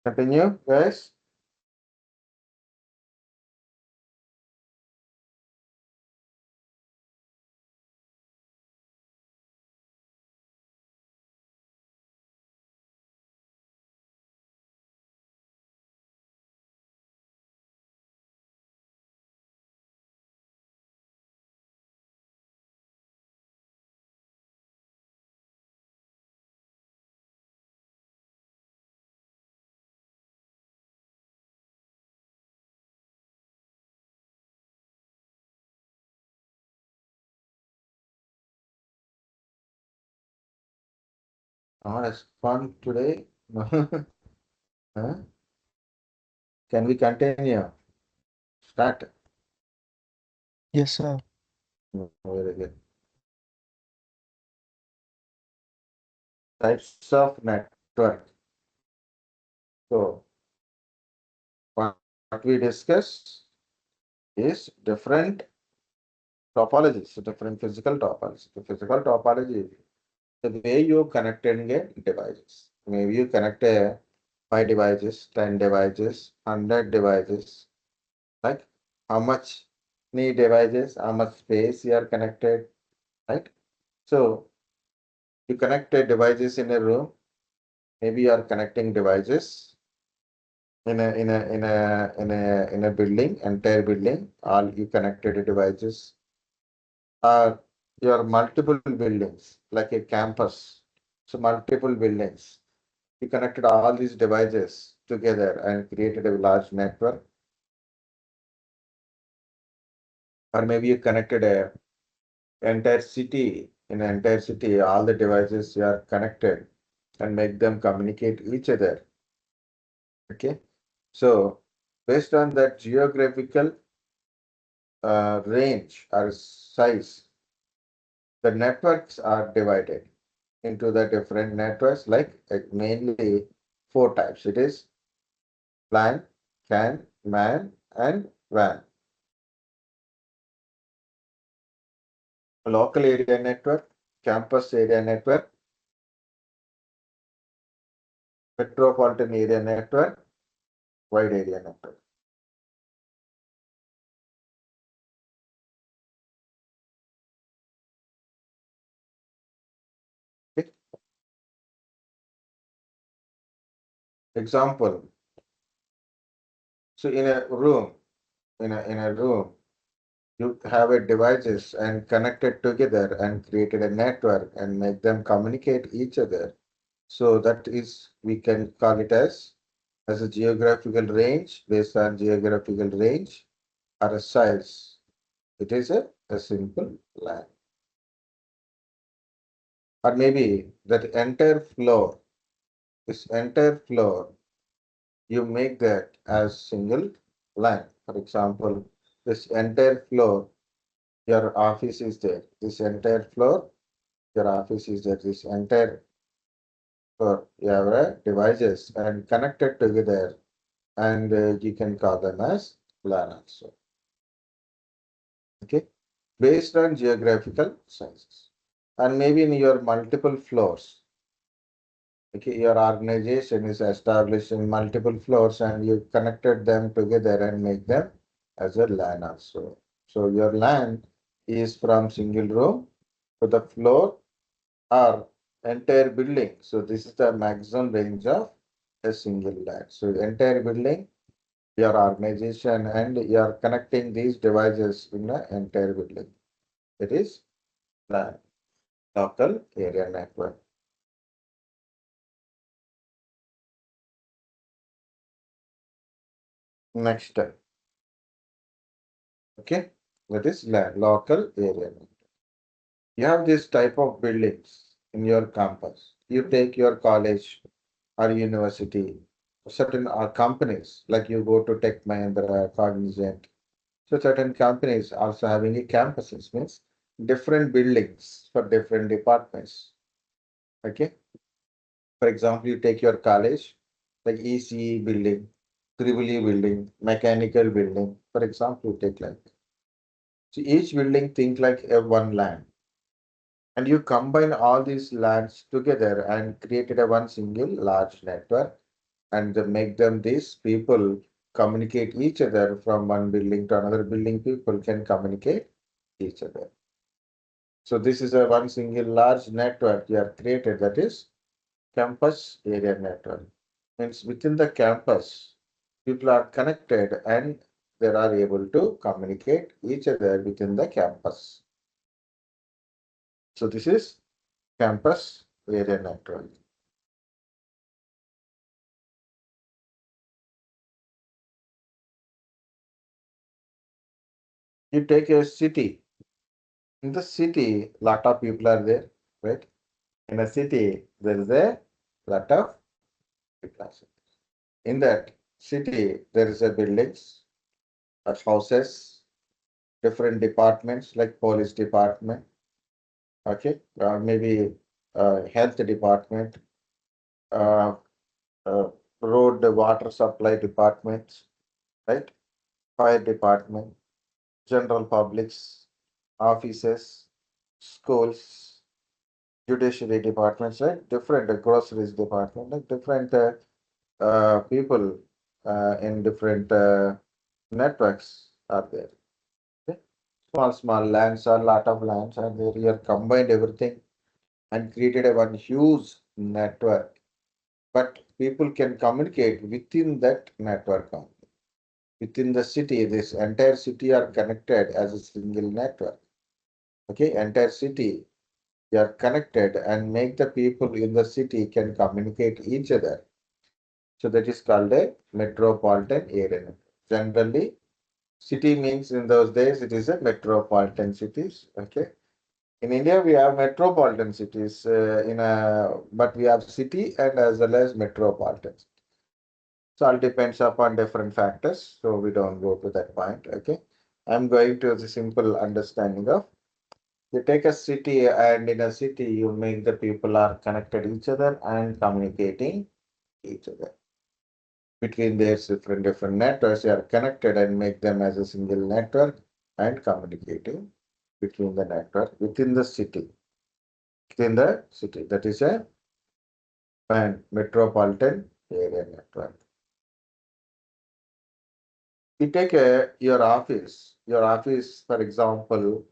Continue, guys. Oh, it's fun today. Huh? Can we continue? Start. Yes, sir. Very good. Types of network. So, what we discuss is different topologies, so different physical topologies. The physical topology, the way you connecting a devices. Maybe you connect a 5 devices, 10 devices, 100 devices. Like how much need devices, how much space you are connected, right? So you connect devices in a room. Maybe you are connecting devices in a building, entire building. All you connected devices are your multiple buildings, like a campus. So multiple buildings. You connected all these devices together and created a large network. Or maybe you connected a entire city. In an entire city, all the devices you are connected and make them communicate each other. Okay. So based on that geographical range or size, the networks are divided into the different networks, like mainly 4 types. It is LAN, CAN, MAN, and WAN. Local area network, campus area network, metropolitan area network, wide area network. Okay. Example. So in a room, in a room, you have a devices and connected together and created a network and make them communicate each other. So that is, we can call it as a geographical range. Based on geographical range or a size, it is a simple line. Or maybe that entire floor, this entire floor, you make that as single line. For example, this entire floor, your office is there. This entire floor, your office is there. This entire floor, you have devices and connected together, and you can call them as LAN also. Okay, based on geographical sizes, and maybe in your multiple floors. Okay, your organization is established in multiple floors, and you connected them together and make them as a LAN also. So your LAN is from single room to the floor or entire building. So this is the maximum range of a single LAN. So entire building, your organization, and you are connecting these devices in the entire building. It is LAN, local area network. Next step. Okay, that is LAN, local area network. You have this type of buildings in your campus. You take your college or university, certain companies, like you go to Tech Mahindra, Cognizant. So certain companies also having a campuses, means different buildings for different departments. Okay. For example, you take your college, like ECE building, Triple E building, mechanical building. For example, you take like, so each building think like a one land. And you combine all these lands together and created a one single large network and make them these people communicate each other from one building to another building. People can communicate each other. So this is a one single large network you have created, that is campus area network. Means within the campus, people are connected and they are able to communicate each other within the campus. So this is campus area network. You take a city. In the city, lot of people are there, right? In a city, there is a lot of people. In that city, there is a buildings, houses, different departments like police department, okay, maybe health department, uh, uh, road water supply departments, right? Fire department, general publics, offices, schools, judiciary departments, right? Different groceries department, like different people in different networks are there. Okay? Small lands, a lot of lands are there. You have combined everything and created a one huge network. But people can communicate within that network only. Within the city, this entire city are connected as a single network. Okay, entire city, they are connected and make the people in the city can communicate each other. So that is called a metropolitan area. Generally, city means in those days it is a metropolitan cities. Okay. In India, we have metropolitan cities but we have city and as well as metropolitan. So all depends upon different factors. So we don't go to that point. Okay. I'm going to the simple understanding of you take a city and in a city you make the people are connected each other and communicating each other. Between their different networks, they are connected and make them as a single network and communicating between the network within the city. Within the city, that is a metropolitan area network. You take your office, for example,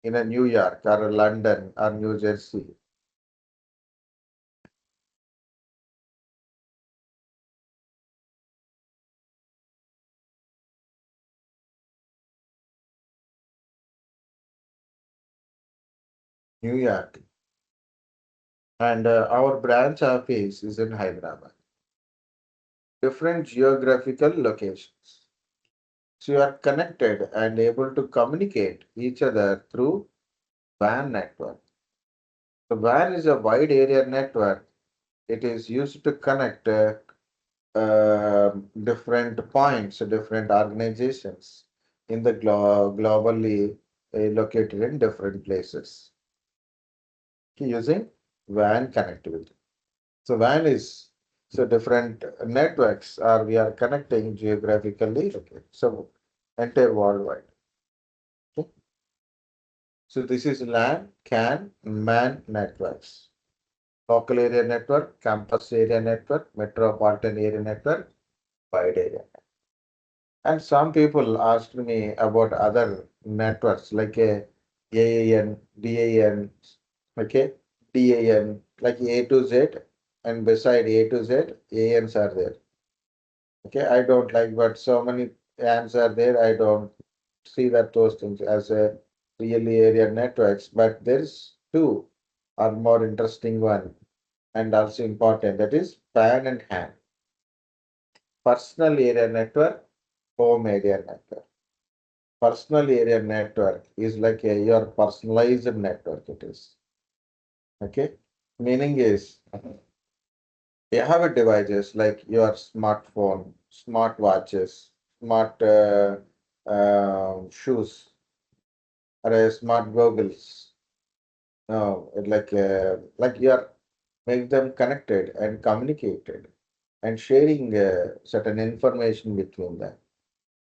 in a New York or London or New Jersey. New York, and our branch office is in Hyderabad. Different geographical locations. So you are connected and able to communicate each other through WAN network. The WAN is a wide area network. It is used to connect different points, different organizations in the globally located in different places using WAN connectivity. So WAN is so different networks are we are connecting geographically. Okay, so entire worldwide. Okay. So this is LAN, CAN, MAN networks. Local area network, campus area network, metropolitan area network, wide area. And some people asked me about other networks like a AAN, DAN, okay, DAN, like A to Z, and beside A to Z, ANs are there. Okay, I don't like, but so many ANs are there. I don't see that those things as a really area networks, but there's two are more interesting one and also important. That is PAN and HAN. Personal area network, home area network. Personal area network is like your personalized network. It is okay. Meaning is you have a devices like your smartphone, smart watches, smart shoes, or smart goggles. No, like you are make them connected and communicated and sharing certain information between them.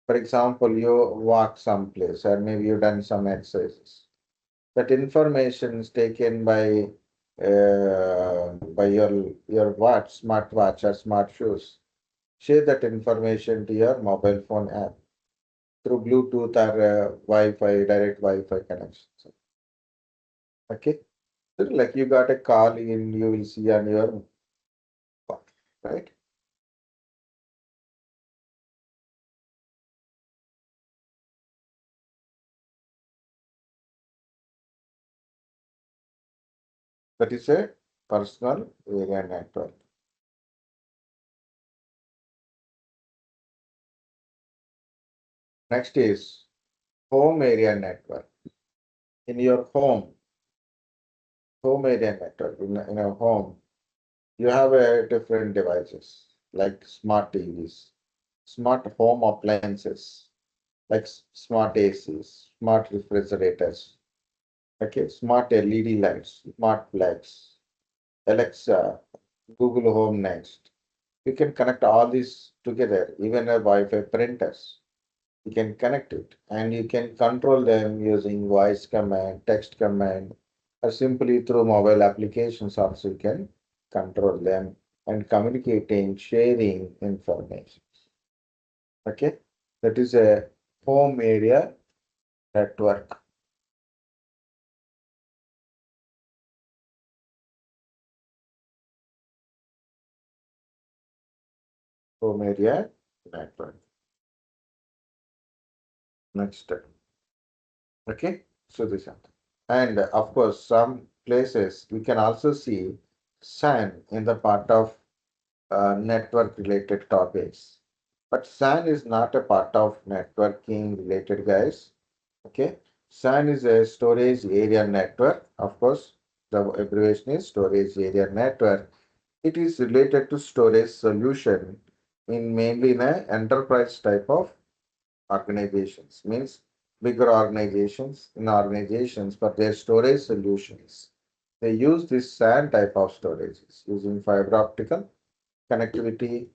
For example, you walk someplace or maybe you done some exercises. That information is taken by your watch, smart watch or smart shoes. share that information to your mobile phone app through Bluetooth or Wi-Fi, direct Wi-Fi connections. Okay, so like you got a call in, you will see on your phone, right? That is a personal area network. Next is home area network. In your home area network, in a home, you have different devices like smart TVs, smart home appliances, like smart ACs, smart refrigerators, okay, smart LED lights, smart plugs, Alexa, Google Home Next. You can connect all these together, even a Wi-Fi printers. You can connect it and you can control them using voice command, text command, or simply through mobile applications also you can control them and communicating, sharing information. Okay, that is a home area network. Home area network. Next step. Okay, so this is. And of course, some places we can also see SAN in the part of network related topics. But SAN is not a part of networking related, guys. Okay, SAN is a storage area network. Of course, the abbreviation is storage area network. It is related to storage solution in mainly in a enterprise type of organizations. Means bigger organizations in organizations for their storage solutions. They use this SAN type of storages using fiber optical connectivity,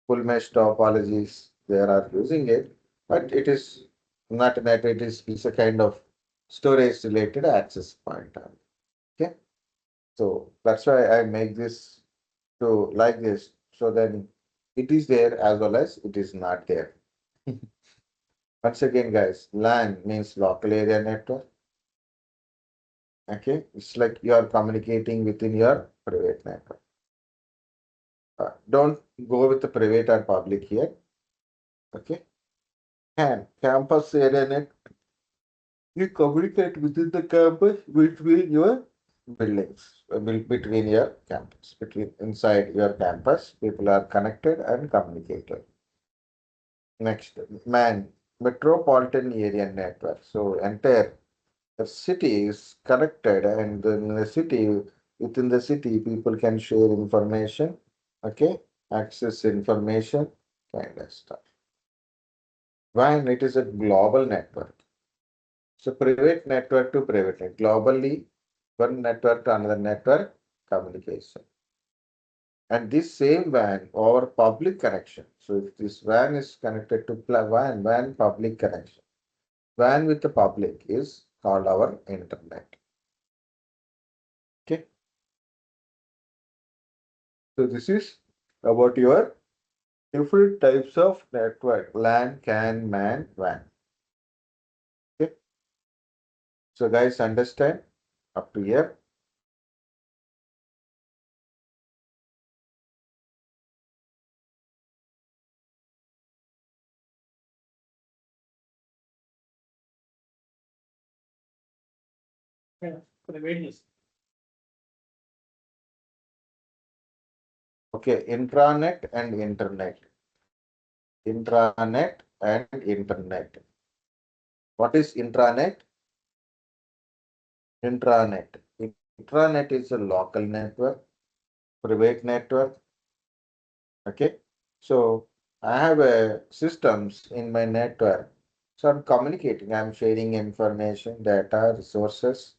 full mesh topologies. They are using it, but it is not that it's a kind of storage related access point. Okay, so that's why I make this to like this. So then it is there as well as it is not there. Once again, guys, LAN means local area network. Okay, it's like you are communicating within your private network. Don't go with the private or public here. Okay, and campus area net. You communicate within the campus between your buildings, between your campus, between inside your campus, people are connected and communicated. Next, man, metropolitan area network. So entire the city is connected, and in the city, within the city, people can share information, okay, access information, kind of stuff. WAN, it is a global network. So private network to private network, globally, one network to another network communication. And this same WAN or public connection. So if this WAN is connected to WAN public connection. WAN with the public is called our internet. Okay. So this is about your different types of network, LAN, CAN, MAN, WAN. Okay. So guys, understand up to here. Yeah, for the radius. Okay, intranet and internet. Intranet and internet. What is intranet? Intranet. Intranet is a local network, private network. Okay. So I have systems in my network. So I'm communicating, I'm sharing information, data, resources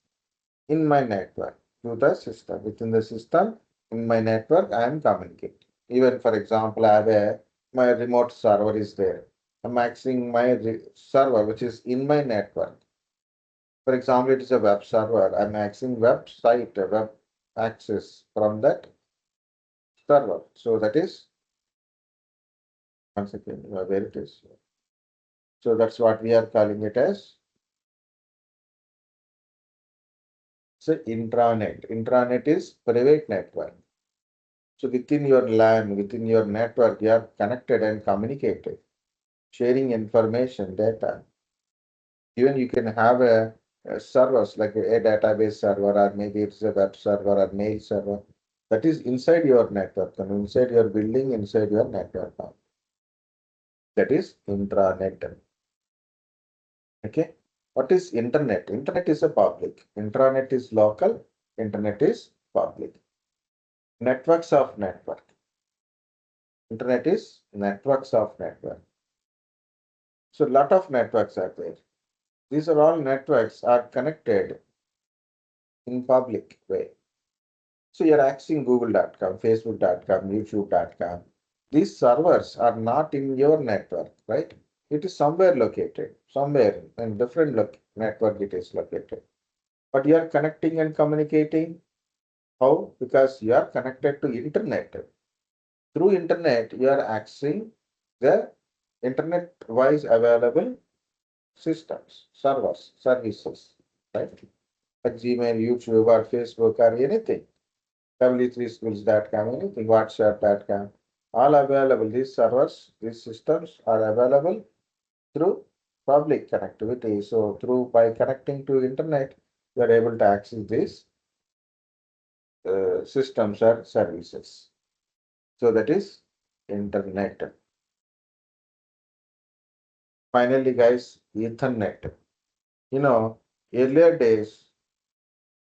in my network to the system. Within the system, in my network, I am communicating. Even for example, I have my remote server is there. I'm accessing my server, which is in my network. For example, it is a web server. I'm accessing website, web access from that server. So that is Once again, where it is. So that's what we are calling it as. So intranet. Intranet is private network. So within your LAN, within your network, you are connected and communicated, sharing information, data. Even you can have a servers like a database server, or maybe it's a web server or mail server that is inside your network and inside your building, inside your network. That is intranet. Okay. What is internet? Internet is a public. Intranet is local. Internet is public. Networks of network. Internet is networks of network. So a lot of networks are there. These are all networks are connected in public way. So you're accessing google.com, facebook.com, youtube.com. These servers are not in your network, right? It is somewhere located, somewhere in different network it is located. But you are connecting and communicating. How? Because you are connected to internet. Through internet, you are accessing the internet-wise available systems, servers, services, right? Like Gmail, YouTube, or Facebook, or anything. W3schools.com, anything, WhatsApp.com, all available. These servers, these systems are available through public connectivity. So by connecting to internet, you are able to access these systems or services. So that is internet. Finally, guys, Ethernet. Earlier days,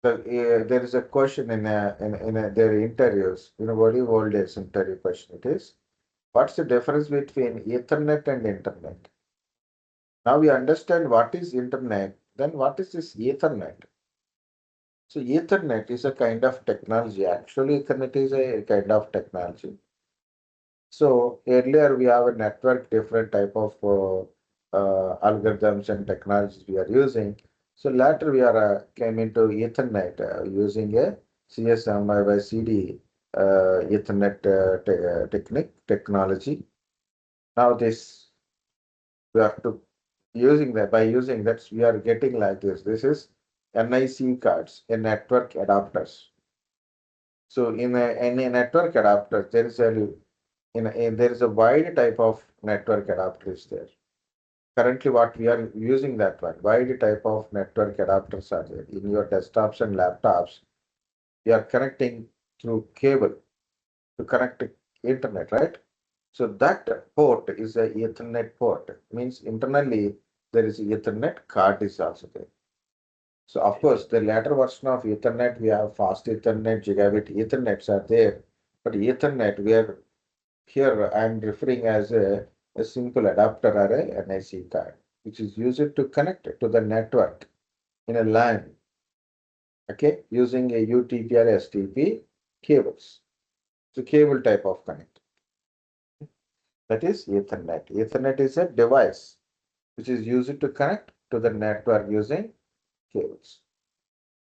there is a question in their interviews. Very old days interview question it is. What's the difference between Ethernet and Internet? Now we understand what is Internet, then what is this Ethernet? So Ethernet is a kind of technology. Actually, Ethernet is a kind of technology. So earlier we have a network, different type of algorithms and technologies we are using. So later we are came into Ethernet using a CSM by CD Ethernet technology. Now this we have to using that by using that we are getting like this. This is NIC cards, a network adapters. So in a network adapter, there is a wide type of network adapter is there. Currently, what we are using that one, wide type of network adapters are there. In your desktops and laptops, you are connecting through cable to connect to internet, right? So that port is a Ethernet port. Means internally there is Ethernet card is also there. So of course, the later version of Ethernet, we have fast Ethernet, gigabit Ethernets are there. But Ethernet, we are here I am referring as a simple adapter or a NIC card, which is used to connect to the network in a LAN, okay, using a UTP or STP cables. So cable type of connect. That is Ethernet. Ethernet is a device which is used to connect to the network using cables,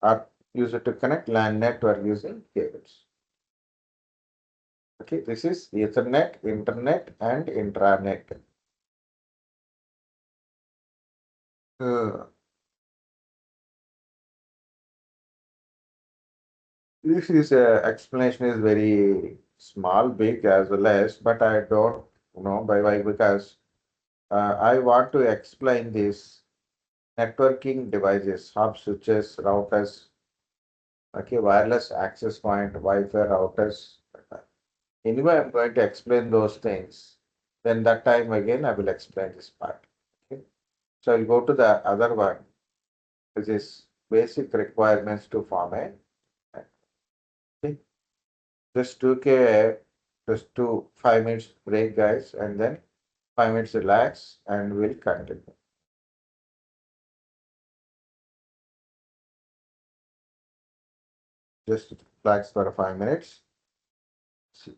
or used to connect LAN network using cables. Okay, this is Ethernet, Internet, and Intranet. Uh, this is explanation is very small, big as well as, but I don't know by why because I want to explain this networking devices, hub switches, routers, okay, wireless access point, Wi-Fi routers. Anyway, I'm going to explain those things. Then that time again, I will explain this part. Okay. So I'll go to the other one, which is basic requirements to form a. Okay. Just took just 5 minutes break, guys, and then 5 minutes relax, and we'll continue. Just relax for 5 minutes. See.